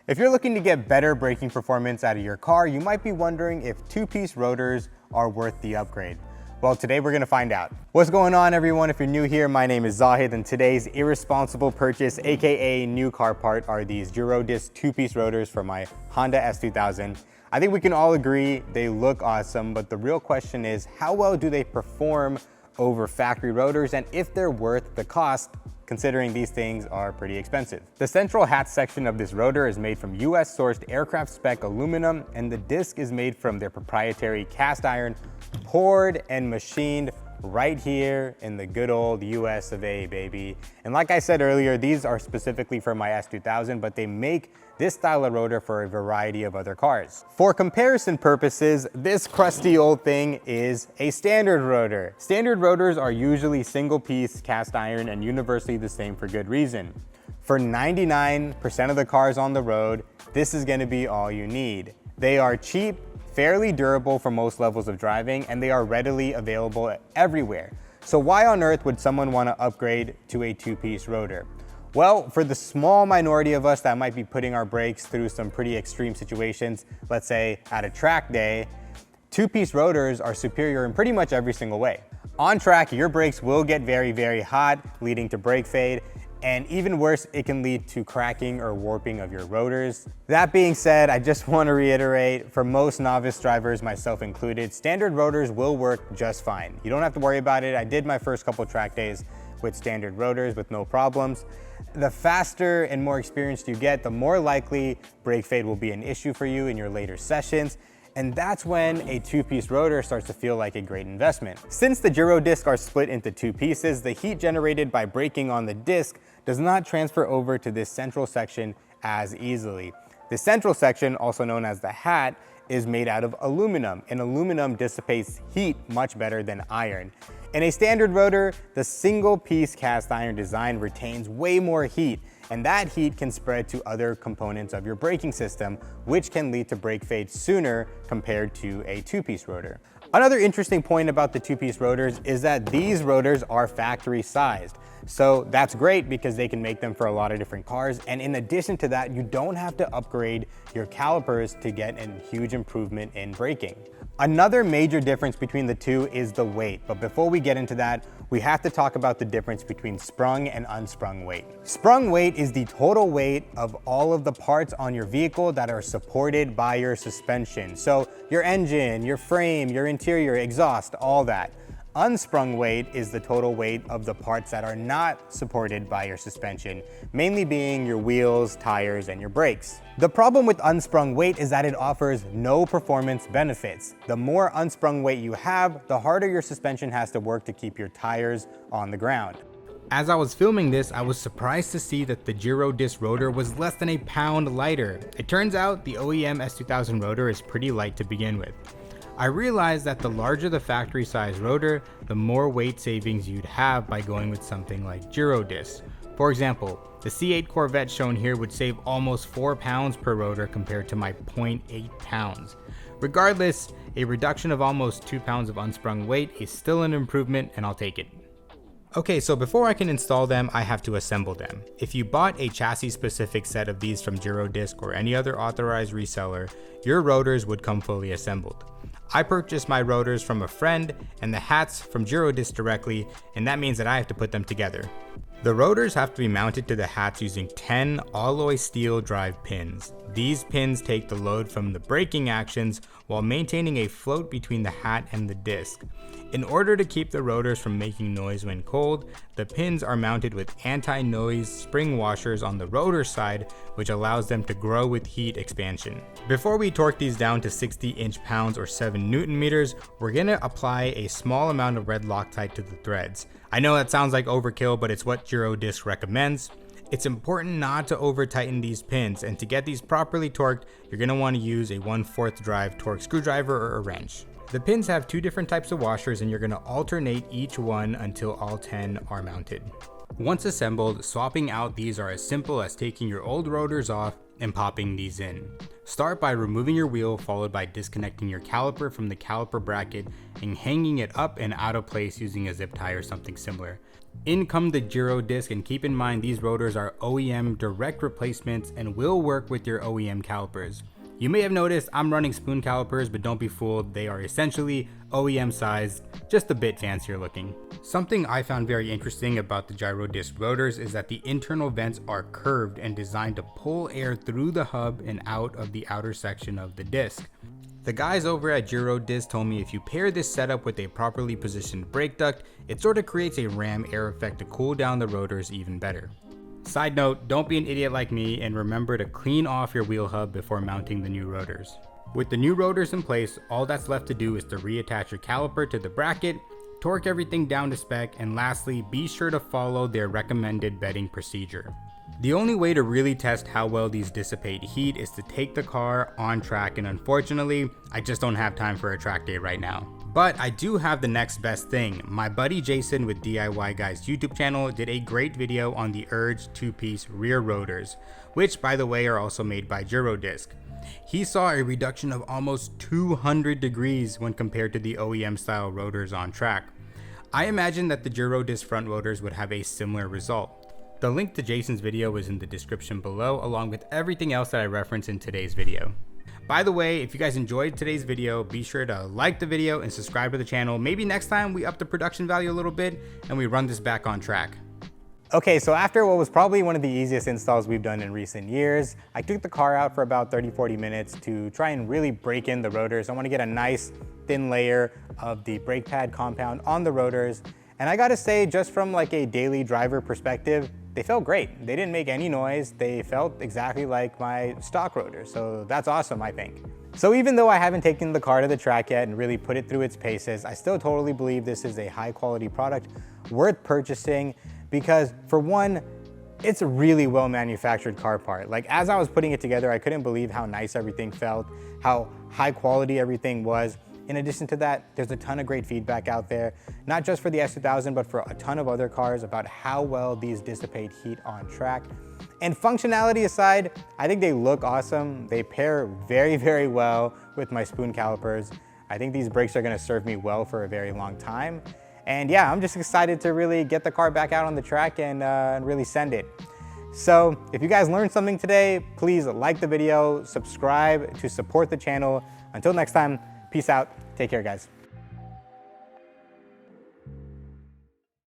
If you're looking to get better braking performance out of your car, you might be wondering if two-piece rotors are worth the upgrade. Well, today we're gonna find out. What's going on, everyone? If you're new here, my name is Zahid, and today's irresponsible purchase, AKA new car part, are these Girodisc two-piece rotors for my Honda S2000. I think we can all agree they look awesome, but the real question is, how well do they perform over factory rotors, and if they're worth the cost, considering these things are pretty expensive. The central hat section of this rotor is made from US sourced aircraft spec aluminum, and the disc is made from their proprietary cast iron, poured and machined right here in the good old US of A, baby. And like I said earlier, these are specifically for my S2000, but they make this style of rotor for a variety of other cars. For comparison purposes, this crusty old thing is a standard rotor. Standard rotors are usually single piece cast iron and universally the same for good reason. For 99% of the cars on the road, this is gonna be all you need. They are cheap, fairly durable for most levels of driving, and they are readily available everywhere. So why on earth would someone want to upgrade to a two-piece rotor? Well, for the small minority of us that might be putting our brakes through some pretty extreme situations, let's say at a track day, two-piece rotors are superior in pretty much every single way. On track, your brakes will get very, very hot, leading to brake fade. And even worse, it can lead to cracking or warping of your rotors. That being said, I just want to reiterate, for most novice drivers, myself included, standard rotors will work just fine. You don't have to worry about it. I did my first couple track days with standard rotors with no problems. The faster and more experienced you get, the more likely brake fade will be an issue for you in your later sessions. And that's when a two-piece rotor starts to feel like a great investment. Since the Girodisc are split into two pieces, the heat generated by braking on the disc does not transfer over to this central section as easily. The central section, also known as the hat, is made out of aluminum, and aluminum dissipates heat much better than iron. In a standard rotor, the single-piece cast iron design retains way more heat, and that heat can spread to other components of your braking system, which can lead to brake fade sooner compared to a two-piece rotor. Another interesting point about the two-piece rotors is that these rotors are factory sized. So that's great because they can make them for a lot of different cars. And in addition to that, you don't have to upgrade your calipers to get a huge improvement in braking. Another major difference between the two is the weight. But before we get into that, we have to talk about the difference between sprung and unsprung weight. Sprung weight is the total weight of all of the parts on your vehicle that are supported by your suspension. So your engine, your frame, your interior, exhaust, all that. Unsprung weight is the total weight of the parts that are not supported by your suspension, mainly being your wheels, tires, and your brakes. The problem with unsprung weight is that it offers no performance benefits. The more unsprung weight you have, the harder your suspension has to work to keep your tires on the ground. As I was filming this, I was surprised to see that the Girodisc rotor was less than a pound lighter. It turns out the OEM S2000 rotor is pretty light to begin with. I realized that the larger the factory size rotor, the more weight savings you'd have by going with something like Girodisc. For example, the C8 Corvette shown here would save almost 4 pounds per rotor compared to my 0.8 pounds. Regardless, a reduction of almost 2 pounds of unsprung weight is still an improvement, and I'll take it. Okay, so before I can install them, I have to assemble them. If you bought a chassis-specific set of these from Girodisc or any other authorized reseller, your rotors would come fully assembled. I purchased my rotors from a friend and the hats from Girodisc directly, and that means that I have to put them together. The rotors have to be mounted to the hats using 10 alloy steel drive pins. These pins take the load from the braking actions while maintaining a float between the hat and the disc. In order to keep the rotors from making noise when cold, the pins are mounted with anti-noise spring washers on the rotor side, which allows them to grow with heat expansion. Before we torque these down to 60 inch-pounds or 7 Newton meters, we're gonna apply a small amount of red Loctite to the threads. I know that sounds like overkill, but it's what Girodisc recommends. It's important not to over tighten these pins, and to get these properly torqued, you're gonna wanna use a 1/4 drive torque screwdriver or a wrench. The pins have 2 different types of washers, and you're gonna alternate each one until all 10 are mounted. Once assembled, swapping out these are as simple as taking your old rotors off, and popping these in. Start by removing your wheel, followed by disconnecting your caliper from the caliper bracket and hanging it up and out of place using a zip tie or something similar. In come the Girodisc, and keep in mind these rotors are OEM direct replacements and will work with your OEM calipers. You may have noticed I'm running spoon calipers, but don't be fooled, they are essentially OEM sized, just a bit fancier looking. Something I found very interesting about the Girodisc rotors is that the internal vents are curved and designed to pull air through the hub and out of the outer section of the disc. The guys over at Girodisc told me if you pair this setup with a properly positioned brake duct, it sort of creates a ram air effect to cool down the rotors even better. Side note, don't be an idiot like me and remember to clean off your wheel hub before mounting the new rotors. With the new rotors in place, all that's left to do is to reattach your caliper to the bracket, torque everything down to spec, and lastly, be sure to follow their recommended bedding procedure. The only way to really test how well these dissipate heat is to take the car on track, and unfortunately, I just don't have time for a track day right now. But I do have the next best thing. My buddy Jason with DIY Guys YouTube channel did a great video on the Urge 2-piece rear rotors, which by the way are also made by Girodisc. He saw a reduction of almost 200 degrees when compared to the OEM style rotors on track. I imagine that the Girodisc front rotors would have a similar result. The link to Jason's video is in the description below, along with everything else that I referenced in today's video. By the way, if you guys enjoyed today's video, be sure to like the video and subscribe to the channel. Maybe next time we up the production value a little bit and we run this back on track. Okay, so after what was probably one of the easiest installs we've done in recent years, I took the car out for about 30-40 minutes to try and really break in the rotors. I want to get a nice thin layer of the brake pad compound on the rotors. And I gotta say, just from like a daily driver perspective, they felt great. They didn't make any noise. They felt exactly like my stock rotors. So that's awesome, I think. So even though I haven't taken the car to the track yet and really put it through its paces, I still totally believe this is a high quality product worth purchasing because for one, it's a really well manufactured car part. Like as I was putting it together, I couldn't believe how nice everything felt, how high quality everything was. In addition to that, there's a ton of great feedback out there, not just for the S2000, but for a ton of other cars about how well these dissipate heat on track. And functionality aside, I think they look awesome. They pair very, very well with my spoon calipers. I think these brakes are gonna serve me well for a very long time. And yeah, I'm just excited to really get the car back out on the track and really send it. So if you guys learned something today, please like the video, subscribe to support the channel. Until next time, peace out. Take care, guys.